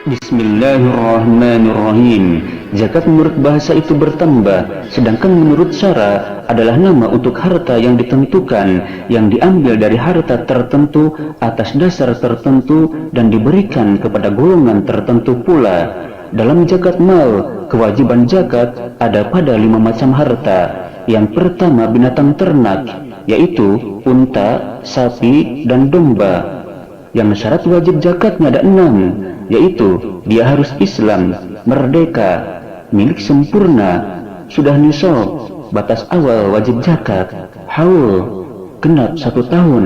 Bismillahirrahmanirrahim. Zakat menurut bahasa itu bertambah, sedangkan menurut syara adalah nama untuk harta yang ditentukan, yang diambil dari harta tertentu atas dasar tertentu dan diberikan kepada golongan tertentu pula. Dalam zakat mal, kewajiban zakat ada pada 5 macam harta. Yang pertama binatang ternak, yaitu unta, sapi, dan domba. Yang syarat wajib zakatnya ada 6, yaitu dia harus Islam, merdeka, milik sempurna, sudah nisab, batas awal wajib zakat, haul, genap 1 tahun,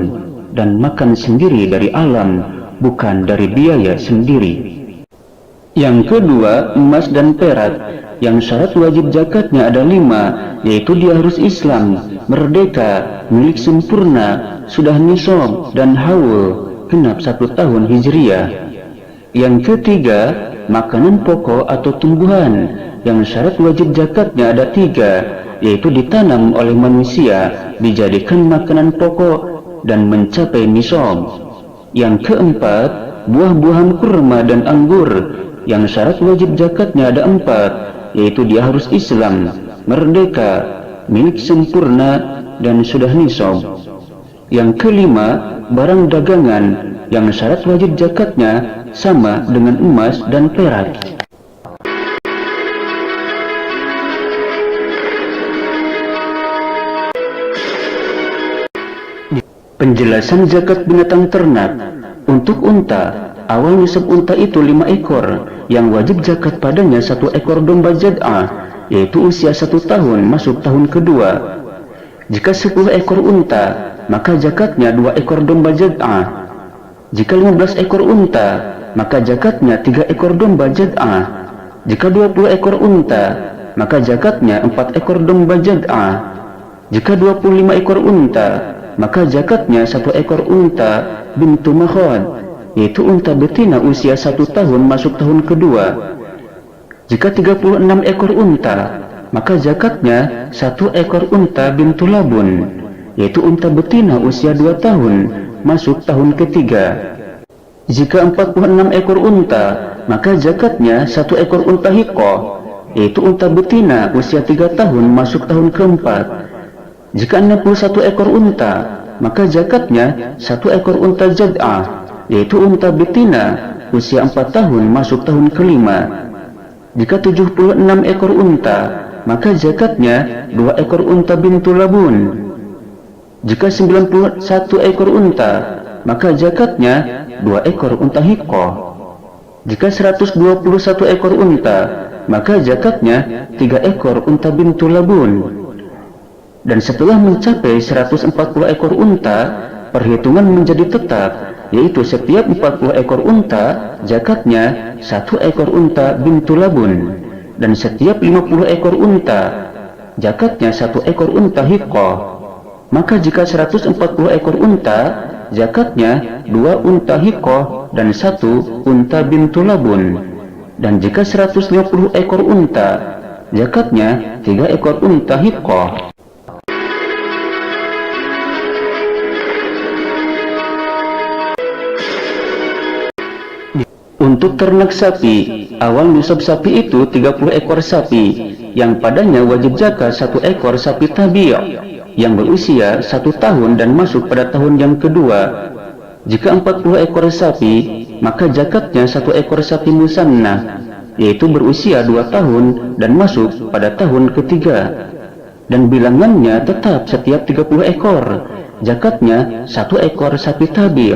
dan makan sendiri dari alam, bukan dari biaya sendiri. Yang kedua, emas dan perak. Yang syarat wajib zakatnya ada 5, yaitu dia harus Islam, merdeka, milik sempurna, sudah nisab, dan haul, genap 1 tahun Hijriah. Yang ketiga, makanan pokok atau tumbuhan. Yang syarat wajib zakatnya ada 3, yaitu ditanam oleh manusia, dijadikan makanan pokok, dan mencapai nisab. Yang keempat, buah-buahan kurma dan anggur. Yang syarat wajib zakatnya ada 4, yaitu dia harus Islam, merdeka, milik sempurna, dan sudah nisab. Yang kelima, barang dagangan. Yang syarat wajib zakatnya sama dengan emas dan perak. Penjelasan zakat binatang ternak. Untuk unta, awal nisab unta itu 5 ekor, yang wajib zakat padanya 1 ekor domba jad'ah, yaitu usia 1 tahun masuk tahun kedua. Jika 10 ekor unta, maka zakatnya 2 ekor domba jad'ah. Jika 15 ekor unta, maka zakatnya 3 ekor domba jad'ah. Jika 20 ekor unta, maka zakatnya 4 ekor domba jad'ah. Jika 25 ekor unta, maka zakatnya 1 ekor unta bintu makhad, yaitu unta betina usia 1 tahun masuk tahun kedua. Jika 36 ekor unta, maka zakatnya 1 ekor unta bintu labun, yaitu unta betina usia 2 tahun masuk tahun ketiga. Jika 46 ekor unta, maka zakatnya 1 ekor unta hikoh, yaitu unta betina usia 3 tahun masuk tahun keempat. Jika 61 ekor unta, maka zakatnya 1 ekor unta jad'ah, yaitu unta betina usia 4 tahun masuk tahun kelima. Jika 76 ekor unta, maka zakatnya 2 ekor unta bintu labun. Jika 91 ekor unta, maka zakatnya 2 ekor unta hikoh. Jika 121 ekor unta, maka zakatnya 3 ekor unta bintu labun. Dan setelah mencapai 140 ekor unta, perhitungan menjadi tetap, yaitu setiap 40 ekor unta, zakatnya 1 ekor unta bintu labun. Dan setiap 50 ekor unta, zakatnya 1 ekor unta hikoh. Maka jika 140 ekor unta, zakatnya 2 unta hikoh dan 1 unta bintu labun. Dan jika 150 ekor unta, zakatnya 3 ekor unta hikoh. Untuk ternak sapi, awal nisab sapi itu 30 ekor sapi, yang padanya wajib zakat 1 ekor sapi tabi' yang berusia 1 tahun dan masuk pada tahun yang kedua. Jika 40 ekor sapi, maka zakatnya 1 ekor sapi musannah, yaitu berusia 2 tahun dan masuk pada tahun ketiga. Dan bilangannya tetap setiap 30 ekor, zakatnya 1 ekor sapi tabi',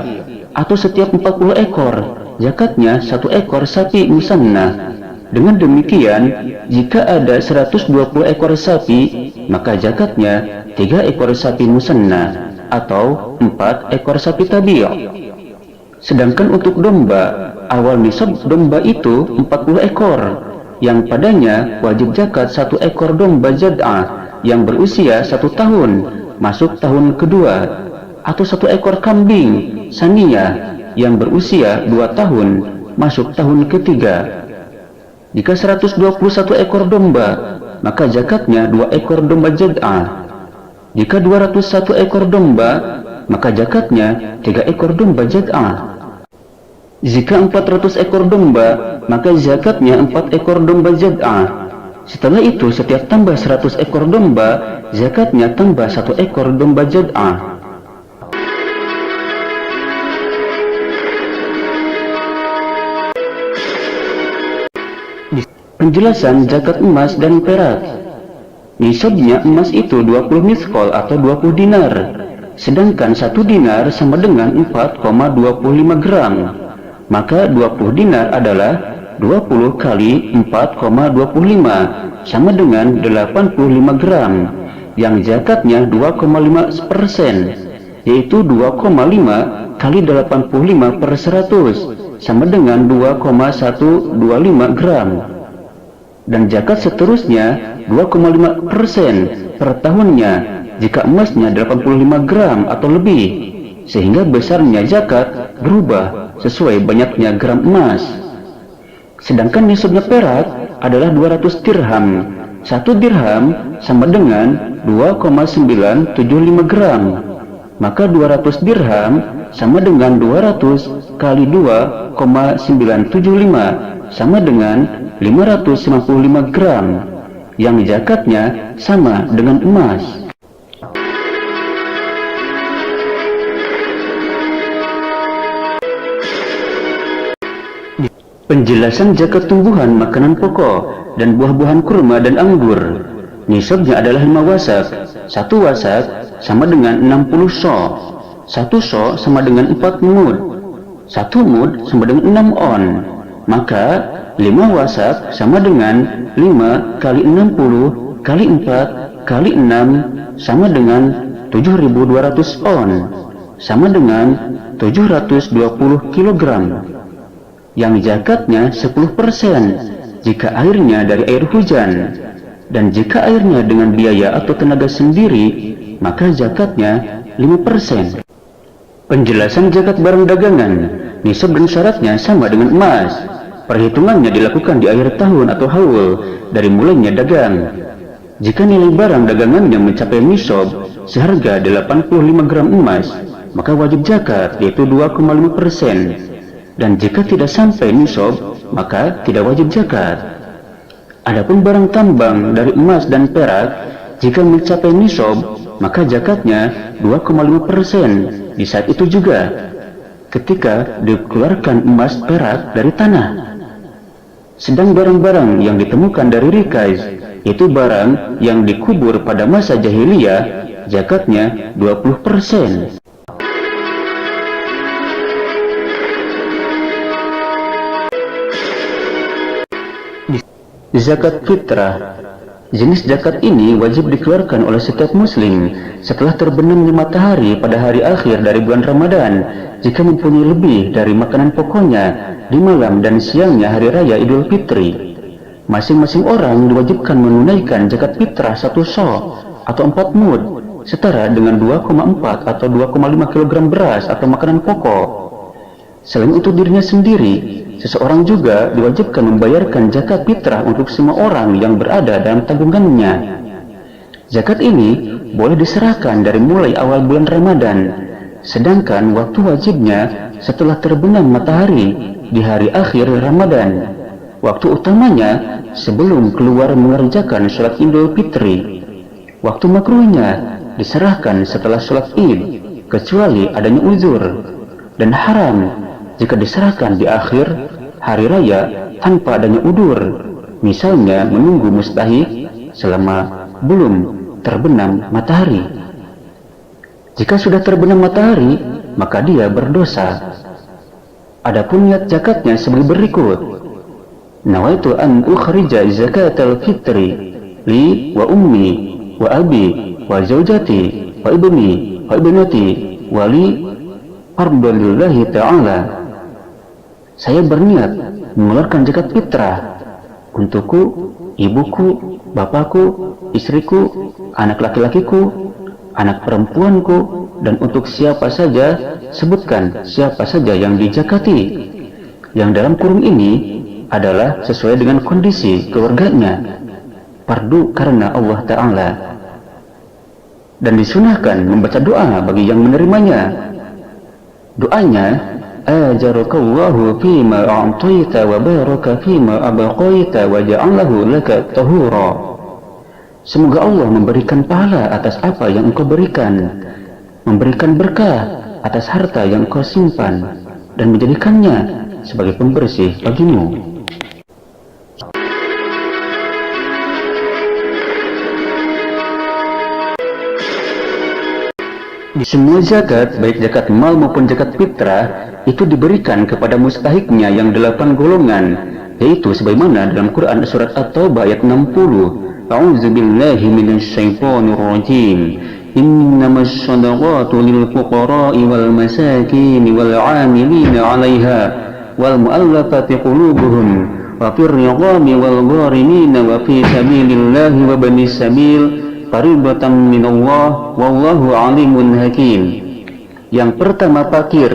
atau setiap 40 ekor, zakatnya 1 ekor sapi musannah. Dengan demikian, jika ada 120 ekor sapi, maka zakatnya 3 ekor sapi musannah atau 4 ekor sapi tabi'. Sedangkan untuk domba, awal nisab domba itu 40 ekor, yang padanya wajib zakat 1 ekor domba jad'ah yang berusia 1 tahun masuk tahun kedua, atau 1 ekor kambing saniyah yang berusia 2 tahun masuk tahun ketiga. Jika 121 ekor domba, maka zakatnya 2 ekor domba jad'ah. Jika 201 ekor domba, maka zakatnya 3 ekor domba jad'ah. Jika 400 ekor domba, maka zakatnya 4 ekor domba jad'ah. Setelah itu, setiap tambah 100 ekor domba, zakatnya tambah 1 ekor domba jad'ah. Penjelasan zakat emas dan perak. Nisabnya emas itu 20 miskol atau 20 dinar, sedangkan 1 dinar sama dengan 4,25 gram. Maka 20 dinar adalah 20 kali 4,25 sama dengan 85 gram, yang zakatnya 2,5%, yaitu 2,5 kali 85 per 100 sama dengan 2,125 gram. Dan zakat seterusnya 2,5% per tahunnya jika emasnya 85 gram atau lebih, sehingga besarnya zakat berubah sesuai banyaknya gram emas. Sedangkan nisabnya perak adalah 200 dirham. 1 dirham sama dengan 2,975 gram. Maka 200 dirham sama dengan 200 kali 2,975 sama dengan 555 gram, yang zakatnya sama dengan emas. Penjelasan zakat tumbuhan makanan pokok dan buah-buahan kurma dan anggur. Nisabnya adalah 5 wasak. 1 wasak sama dengan 60 so. 1 so sama dengan 4 mud. 1 mud sama dengan 6 on. Maka 5 wasak sama dengan 5 kali 60 kali 4 kali 6 sama dengan 7.200 on, sama dengan 720 kg. Yang zakatnya 10% jika airnya dari air hujan, dan jika airnya dengan biaya atau tenaga sendiri, maka zakatnya 5%. Penjelasan zakat barang dagangan. Nisab dan syaratnya sama dengan emas. Perhitungannya dilakukan di akhir tahun atau haul dari mulainya dagang. Jika nilai barang dagangannya mencapai nisab seharga 85 gram emas, maka wajib zakat, yaitu 2,5%. Dan jika tidak sampai nisab, maka tidak wajib zakat. Adapun barang tambang dari emas dan perak, jika mencapai nisab, maka zakatnya 2,5% di saat itu juga, ketika dikeluarkan emas perak dari tanah. Sedang barang-barang yang ditemukan dari rikaz, yaitu barang yang dikubur pada masa jahiliyah, zakatnya 20%. Zakat fitrah. Jenis zakat ini wajib dikeluarkan oleh setiap muslim setelah terbenamnya matahari pada hari akhir dari bulan Ramadan, jika mempunyai lebih dari makanan pokoknya di malam dan siangnya hari raya Idul Fitri. Masing-masing orang diwajibkan menunaikan zakat fitrah 1 so atau 4 mud, setara dengan 2,4 atau 2,5 kg beras atau makanan pokok. Selain untuk dirinya sendiri, seseorang juga diwajibkan membayarkan zakat fitrah untuk semua orang yang berada dalam tanggungannya. Zakat ini boleh diserahkan dari mulai awal bulan Ramadan, sedangkan waktu wajibnya setelah terbenam matahari di hari akhir Ramadan. Waktu utamanya sebelum keluar mengerjakan sholat Idul Fitri. Waktu makruhnya diserahkan setelah sholat Id, kecuali adanya uzur, dan haram jika diserahkan di akhir hari raya tanpa adanya udur, misalnya menunggu mustahik selama belum terbenam matahari. Jika sudah terbenam matahari, maka dia berdosa. Adapun niat zakatnya sebagai berikut: nawaitu an ukhrija zakatal fitri li wa ummi wa abi wa zaujati wa ibni wa ibnati wa li fardalillahi ta'ala. Saya berniat mengeluarkan zakat fitrah untukku, ibuku, bapakku, istriku, anak laki-lakiku, anak perempuanku, dan untuk siapa saja, sebutkan siapa saja yang dizakati. Yang dalam kurung ini adalah sesuai dengan kondisi keluarganya, fardu karena Allah Ta'ala. Dan disunahkan membaca doa bagi yang menerimanya. Doanya, ajarukallahu fima a'taita wa baraka fima abaqaita wa ja'alahu laka tahura. Semoga Allah memberikan pahala atas apa yang engkau berikan, memberikan berkah atas harta yang engkau simpan, dan menjadikannya sebagai pembersih bagimu. Semua zakat, baik zakat mal maupun zakat fitrah, itu diberikan kepada mustahiknya yang 8 golongan, yaitu sebagaimana dalam Quran surat At-Taubah ayat 60. A'udzubillahi minasyaitonir rajim. Innamas shadaqatu lil fuqara'i wal masakin wal 'amilina 'alaiha wal mu'allafati qulubuhum wa fir riqabi wal gharimina wa fi sabilillahi wa banis sabil faridatan minallah wallahu alimun hakim. Yang pertama fakir,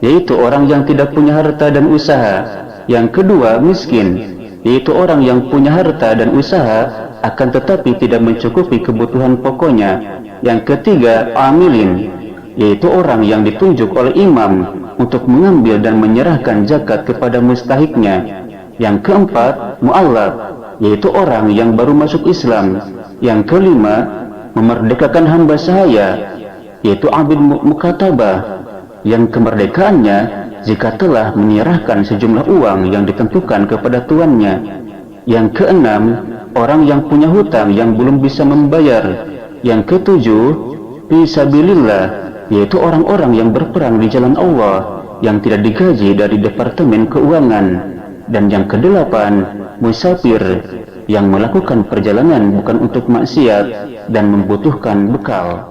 yaitu orang yang tidak punya harta dan usaha. Yang kedua miskin, yaitu orang yang punya harta dan usaha akan tetapi tidak mencukupi kebutuhan pokoknya. Yang ketiga amilin, yaitu orang yang ditunjuk oleh imam untuk mengambil dan menyerahkan zakat kepada mustahiknya. Yang keempat mu'allaf, yaitu orang yang baru masuk Islam. Yang kelima, memerdekakan hamba sahaya, yaitu abid mukatabah, yang kemerdekaannya jika telah menyerahkan sejumlah uang yang ditentukan kepada tuannya. Yang keenam, orang yang punya hutang yang belum bisa membayar. Yang ketujuh, fisabilillah, yaitu orang-orang yang berperang di jalan Allah, yang tidak digaji dari Departemen Keuangan. Dan yang kedelapan, musafir, yang melakukan perjalanan bukan untuk maksiat dan membutuhkan bekal.